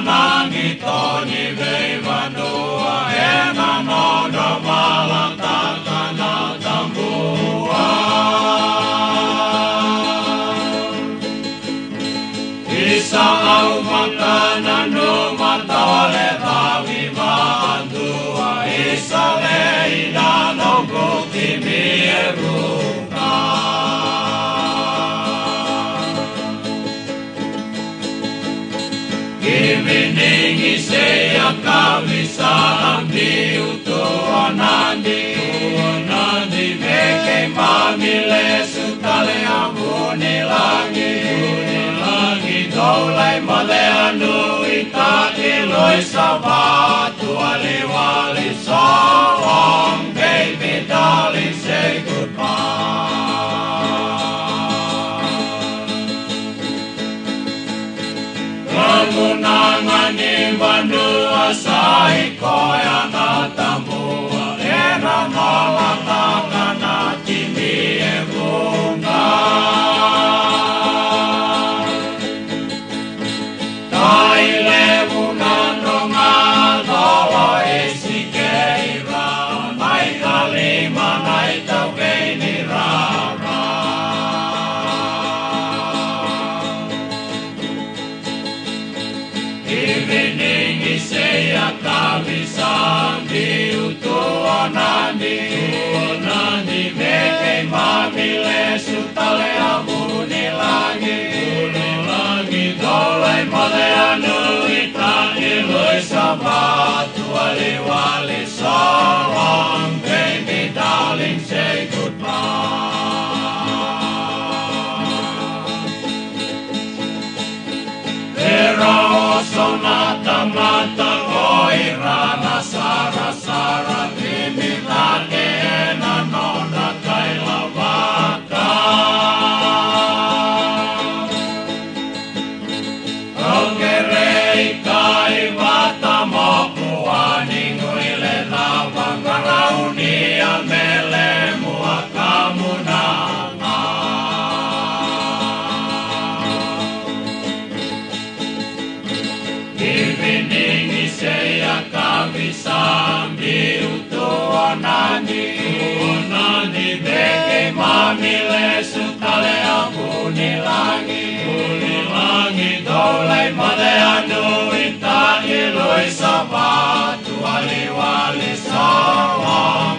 nangitoni veivanua ena noda valatakana tambua. Isa au makana no matole tavi maandua isa leina no kuti mieruka. Kiviningi se ja kavisalam diutua nandi veke mamile sutale amunilangi Doulai male anu ita iloi sabatu aliwali so long baby darling say goodbye. Kemunangani bandua sai koya natamua era nolatakana timi ebunga. Kiviningi se ja kavisambi utuonani veke mamile sutale amunilangi Doulai male anu ita iloi sabatu aliwali so long baby darling say goodbye. Sonata mata koira na sara timilake ena nona kaila vaka. Ogerei kai vata mokuani nguile lavangara unia mele mua kamunanga. Kiviningi se ja kavisambi utuonani veke mamile sutale amunilangi Doulai male anu ita iloi sabatu aliwali so long